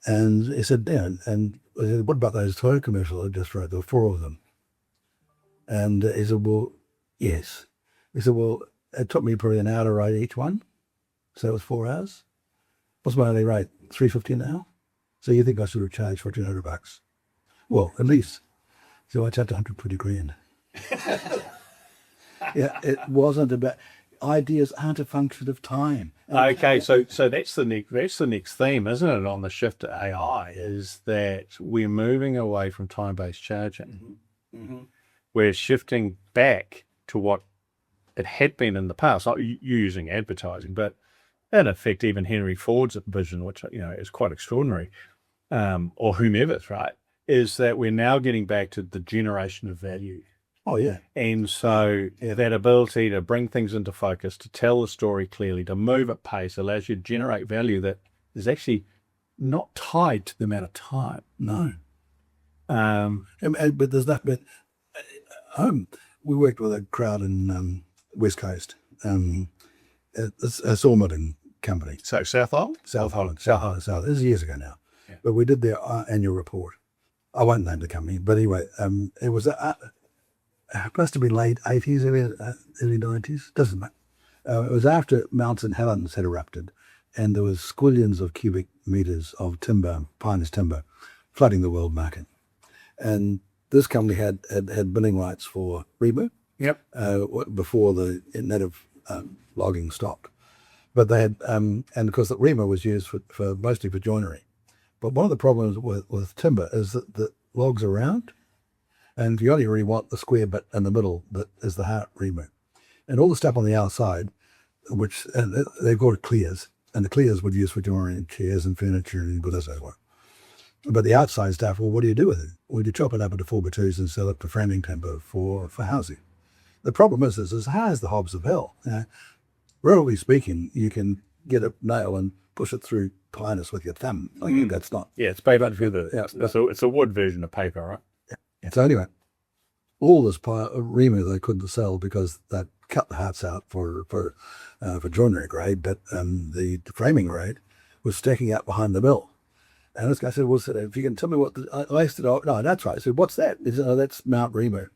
And he said, "Yeah." And I said, "What about those Toyota commercials I just wrote? There were 4 of them." And he said, "Well, yes." He said, "Well, it took me probably an hour to write each one, so it was 4 hours. What's my only rate? $3.50 an hour. So you think I should have charged $1,400? Well, at least." So I charged $120,000. Yeah, it wasn't about ideas aren't a function of time. Okay, so that's the next theme, isn't it? On the shift to AI, is that we're moving away from time-based charging. Mm-hmm. We're shifting back to what it had been in the past. Not you using advertising, but in effect, even Henry Ford's vision, which is quite extraordinary, or whomever's, right, is that we're now getting back to the generation of value. Oh, yeah. And so that ability to bring things into focus, to tell the story clearly, to move at pace, allows you to generate value that is actually not tied to the amount of time. No. But there's that bit. We worked with a crowd in West Coast. It's a sawmilling company. So South Island? South Island. This is years ago now. Yeah. But we did their annual report. I won't name the company, but anyway, it was supposed to be late 80s, early 90s. Doesn't matter. It was after Mount St. Helens had erupted, and there was squillions of cubic meters of timber, pinus timber, flooding the world market. And this company had billing rights for Remu. Yep. Before the native logging stopped. But they had, and of course, the Remu was used for mostly for joinery. But one of the problems with timber is that the logs are round, and you only really want the square bit in the middle that is the heart Remu. And all the stuff on the outside, which they've got clears, and the clears would use for joinery and chairs and furniture and whatever. But the outside stuff, well, what do you do with it? Well, you chop it up into 4x2s and sell it for framing timber for housing. The problem is as hard as the hobs of hell. Relatively speaking, you can get a nail and push it through pinus with your thumb. That's not. Yeah, it's paper feather. Yeah, it's a wood version of paper, right? Yeah. So anyway, all this Remu they couldn't sell because that cut the hearts out for joinery grade, but the framing grade was stacking out behind the mill. And this guy said, well, if you can tell me what I said, oh, no, that's right. I said, what's that? He said, oh, that's Mount Remo.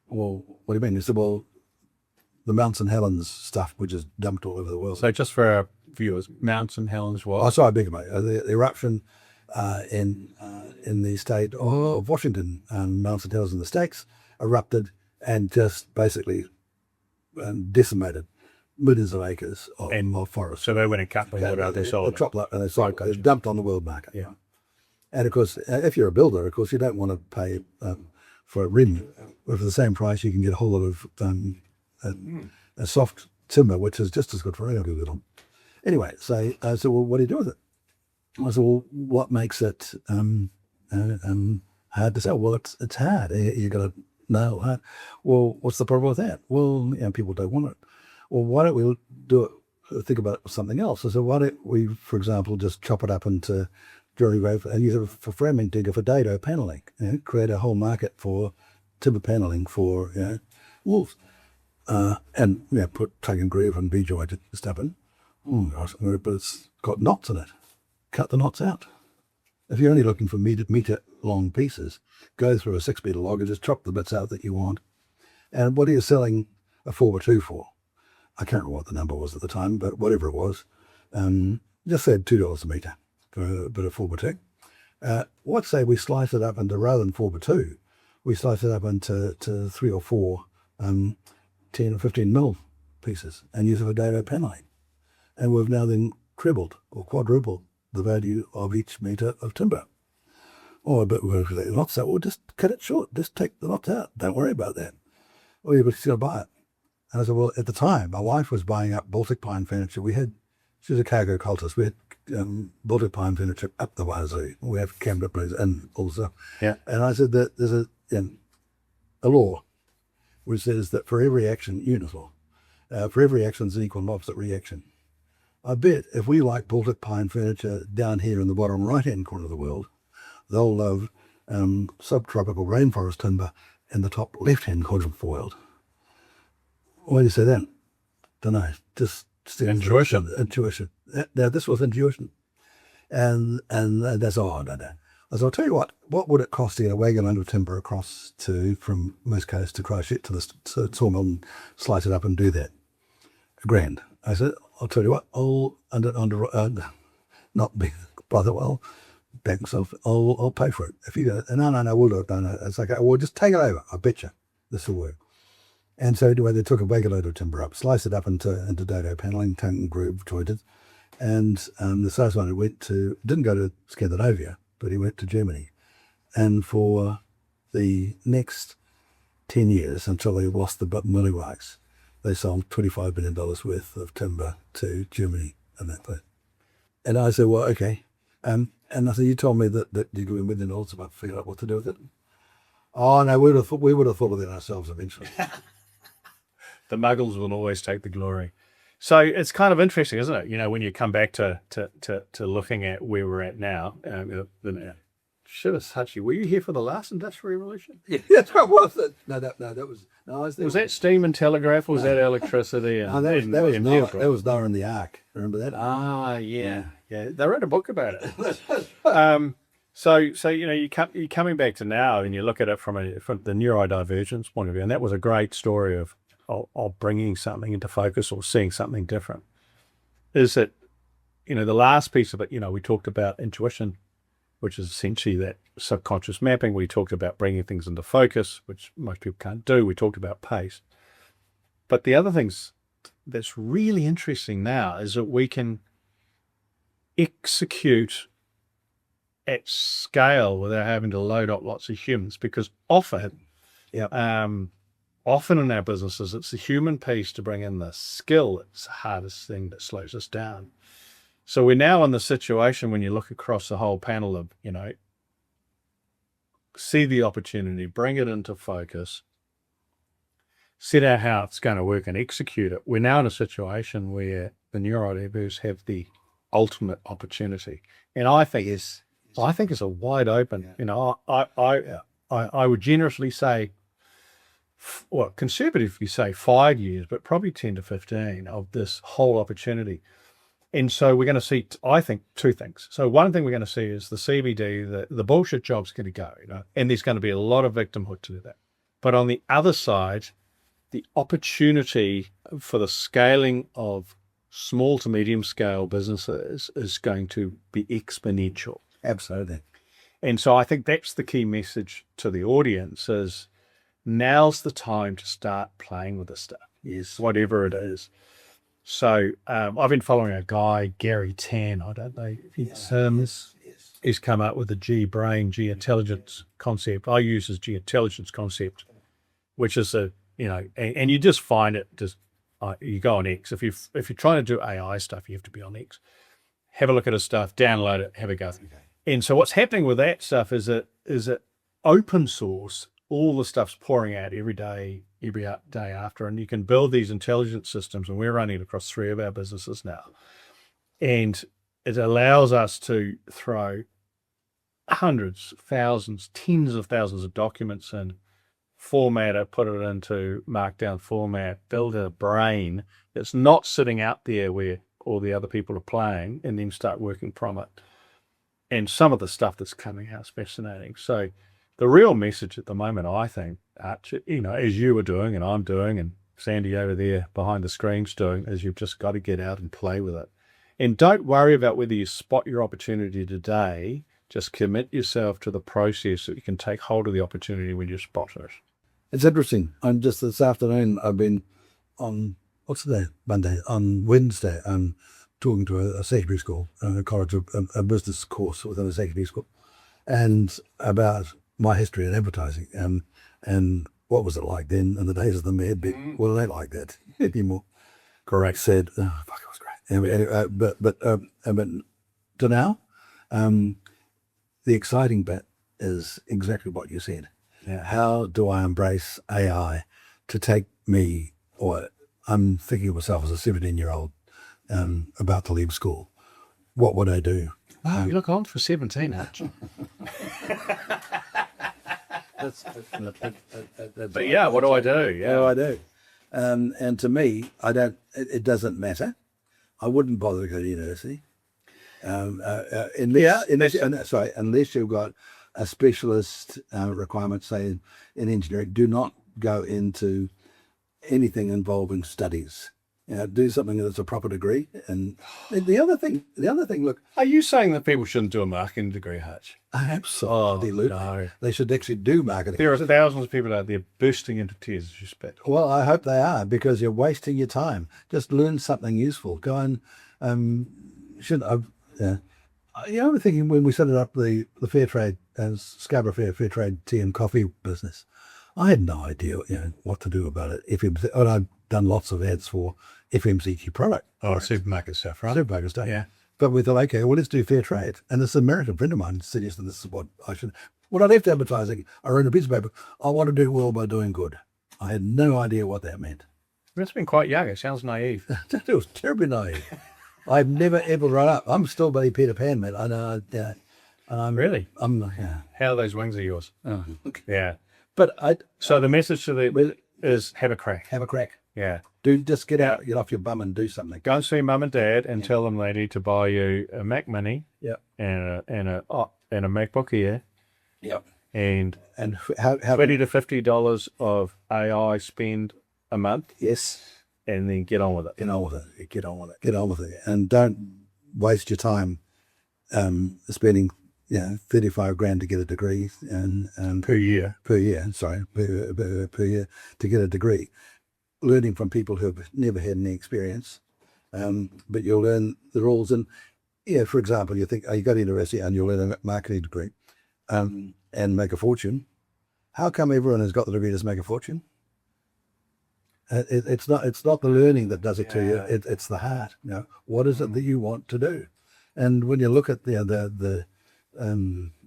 Well, what do you mean? He said, well, the Mount St. Helens stuff, which is dumped all over the world. So just for our viewers, Mount St. Helens what? Oh, sorry, I beg your pardon. The eruption in the state of Washington, Mount St. Helens in the States, erupted and just basically decimated millions of acres of forest. So they went and cut the wood out they sold it. And they sold it. They dumped on the world market. Yeah. And of course, if you're a builder, of course, you don't want to pay for a rim. But for the same price, you can get a whole lot of a soft timber, which is just as good for anyone to do. Anyway, so I said, well, what do you do with it? I said, well, what makes it hard to sell? Well, it's hard. You got to nail hard. Well, what's the problem with that? Well, people don't want it. Well, why don't we think about something else? I said, why don't we, for example, just chop it up into joinery grade and use it for framing digger for dado paneling, create a whole market for timber paneling for wolves, and put tug and groove and V-jointed stuff in. Oh gosh, but it's got knots in it. Cut the knots out. If you're only looking for meter long pieces, go through a 6 meter log and just chop the bits out that you want. And what are you selling a 4x2 for? I can't remember what the number was at the time, but whatever it was, just said $2 a metre for a bit of 4x2. What say we slice it up into, rather than 4x2, we slice it up into 3 or 4 10 or 15 mil pieces and use it for dado paneling. And we've now then trebled or quadrupled the value of each metre of timber. Oh, but we'll take the knots out. Well, just cut it short. Just take the knots out. Don't worry about that. Oh, yeah, but she's going to buy it. And I said, well, at the time, my wife was buying up Baltic pine furniture. She was a cargo cultist. We had Baltic pine furniture up the wazoo. We have camera plates and also. Yeah. And I said that there's a law which says that for every action, unit law, for every action is an equal and opposite reaction. I bet if we like Baltic pine furniture down here in the bottom right-hand corner of the world, they'll love subtropical rainforest timber in the top left-hand corner of the world. Why do you say that? Don't know. Just intuition. Intuition. Now, this was intuition. And that's all I don't know. I said, I'll tell you what would it cost to get a wagon load of timber across from West Coast to Christchurch to the sawmill and slice it up and do that? $1,000. I said, I'll tell you what, I'll not be brother, well, back myself, I'll pay for it. If you go, no, we'll do it. No. It's like, well, just take it over. I bet you this will work. And so anyway, they took a wagon load of timber up, sliced it up into dado paneling, tongue and groove jointed. And the size one didn't go to Scandinavia, but he went to Germany. And for the next 10 years, until they lost the Milliwags, they sold $25 billion worth of timber to Germany and that place. And I said, well, okay. And I said, you told me that you'd win $1 million about figuring out what to do with it. Oh, no, we would have thought of it ourselves eventually. The muggles will always take the glory. So it's kind of interesting, isn't it? When you come back to looking at where we're at now. Hachi, were you here for the last Industrial Revolution? Yeah, that's what was it. No, that was. No, was that steam and telegraph, or was that electricity? No, that was Noah and the Ark. Remember that? Ah, yeah. They wrote a book about it. So you're coming back to now, and you look at it from the neurodivergence point of view, and that was a great story of bringing something into focus or seeing something different. Is that the last piece of it? We talked about intuition, which is essentially that subconscious mapping. We talked about bringing things into focus, which most people can't do. We talked about pace. But the other things that's really interesting now is that we can execute at scale without having to load up lots of humans, because often in our businesses, it's the human piece to bring in the skill that's the hardest thing that slows us down. So we're now in the situation when you look across the whole panel of, see the opportunity, bring it into focus, set out how it's going to work and execute it. We're now in a situation where the neurodiverse have the ultimate opportunity. And I think it's a wide open, I would generously say well, conservatively say 5 years, but probably 10 to 15 of this whole opportunity. And so we're going to see, I think, two things. So one thing we're going to see is the CBD, the bullshit job's going to go, and there's going to be a lot of victimhood to that. But on the other side, the opportunity for the scaling of small to medium scale businesses is going to be exponential. Absolutely. And so I think that's the key message to the audience is now's the time to start playing with this stuff. Yes. Whatever it is. So I've been following a guy, Gary Tan. I don't know if he's come up with the G-brain, G-intelligence concept. I use his G-intelligence concept, which is and you just find it you go on X. If you're trying to do AI stuff, you have to be on X. Have a look at his stuff, download it, have a go. Okay. And so what's happening with that stuff is that open source, all the stuff's pouring out every day after, and you can build these intelligent systems, and we're running it across 3 of our businesses now. And it allows us to throw hundreds, thousands, tens of thousands of documents in, format it, put it into markdown format, build a brain that's not sitting out there where all the other people are playing, and then start working from it. And some of the stuff that's coming out is fascinating. So the real message at the moment, I think, Arch, as you were doing and I'm doing and Sandy over there behind the screens doing, is you've just got to get out and play with it. And don't worry about whether you spot your opportunity today. Just commit yourself to the process so you can take hold of the opportunity when you spot it. It's interesting. I'm just this afternoon, I've been on, what's the day? Monday. On Wednesday, I'm talking to a secondary school, a college, a business course within a secondary school, and about my history in advertising and what was it like then in the days of the Med. Well, they like that anymore. Correct. Said, oh, fuck, it was great. Anyway, but to now, the exciting bit is exactly what you said. Yeah. How do I embrace AI to take me, or I'm thinking of myself as a 17-year-old about to leave school. What would I do? Oh, you look on for 17, Hutch. But yeah, what do I do? Yeah, what do I do? And to me, it doesn't matter. I wouldn't bother to go to university. Unless you've got a specialist requirement, say in engineering, do not go into anything involving studies. Do something that's a proper degree. And the other thing, look. Are you saying that people shouldn't do a marketing degree, Hutch? Absolutely. No. They should actually do marketing. There are thousands of people out there bursting into tears as you speak. Well, I hope they are, because you're wasting your time. Just learn something useful. Go and, I'm thinking when we set up the fair trade, Scarborough Fair trade tea and coffee business, I had no idea, what to do about it. And I've done lots of ads for FMCG product. Oh, supermarket stuff, right? Supermarket stuff. Yeah. But we thought, okay, well, let's do fair trade. And this American friend of mine suggested this is what I should. When I left advertising, I wrote a piece of paper, I want to do well by doing good. I had no idea what that meant. It's been quite young. It sounds naive. It was terribly naive. I've never ever run up. I'm still bloody Peter Pan, man. I know. Really? Yeah. How are those wings of yours? Oh, okay. Yeah. But so the message to the is have a crack. Have a crack. Yeah. Just get out, get off your bum and do something. Go and see mum and dad and tell them they need to buy you a Mac Mini. Yep. And a MacBook Air. Yep. And how $20 to $50 of AI spend a month. Yes. And then get on with it. Get on with it. And don't waste your time spending 35 grand to get a degree and per year per year to get a degree, learning from people who have never had any experience, but you'll learn the rules. And for example, you think, you go to university and you'll learn a marketing degree and make a fortune. How come everyone has got the degree to make a fortune? It's not the learning that does it to you. It's the heart. What is it that you want to do? And when you look at the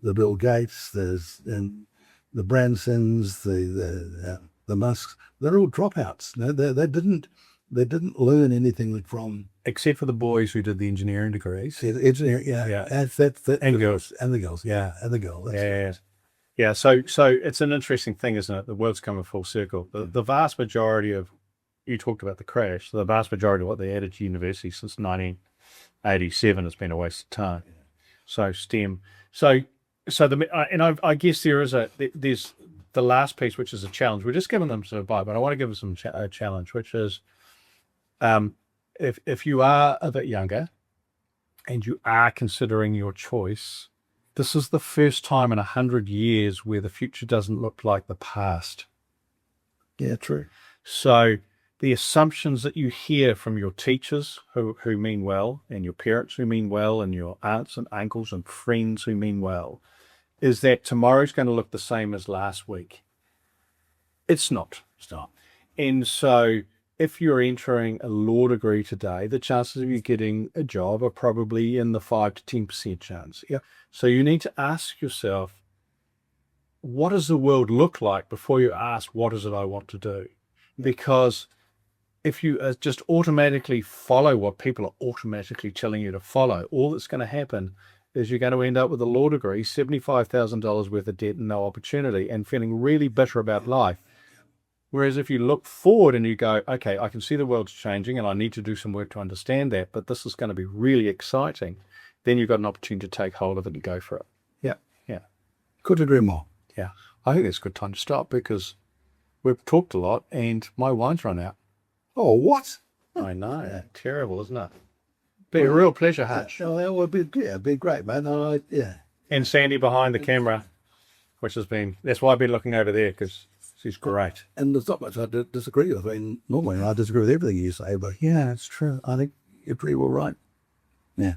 Bill Gates, there's the Bransons, the Musks, they're all dropouts. They didn't learn anything from, except for the boys who did the engineering degrees. Engineering, yeah. And the girls, and the girls. Yeah, so it's an interesting thing, isn't it? The world's coming full circle. The vast majority of, you talked about the crash, the vast majority of what they added to university since 1987 has been a waste of time. So STEM. I guess there's the last piece, which is a challenge. We're just giving them some advice, but I want to give them a challenge, which is if you are a bit younger and you are considering your choice, this is the first time in 100 years where the future doesn't look like the past. Yeah, true. So the assumptions that you hear from your teachers who mean well, and your parents who mean well, and your aunts and uncles and friends who mean well, is that tomorrow's going to look the same as last week. It's not. It's not. And so if you're entering a law degree today, the chances of you getting a job are probably in the 5 to 10% chance. Yeah. So you need to ask yourself, what does the world look like before you ask, what is it I want to do? Because if you just automatically follow what people are automatically telling you to follow, all that's going to happen is you're going to end up with a law degree, $75,000 worth of debt and no opportunity, and feeling really bitter about life. Whereas if you look forward and you go, okay, I can see the world's changing and I need to do some work to understand that, but this is going to be really exciting, then you've got an opportunity to take hold of it and go for it. Yeah. Yeah. Couldn't agree more. Yeah. I think it's a good time to stop because we've talked a lot and my wine's run out. Oh, what? I know. Yeah. Terrible, isn't it? Be a real pleasure, Hutch. Oh, that would be great, man. Yeah. And Sandy behind the camera, which has been, that's why I've been looking over there because she's great. And there's not much I disagree with. I mean, normally I disagree with everything you say, but yeah, it's true. I think you're pretty well right. Yeah.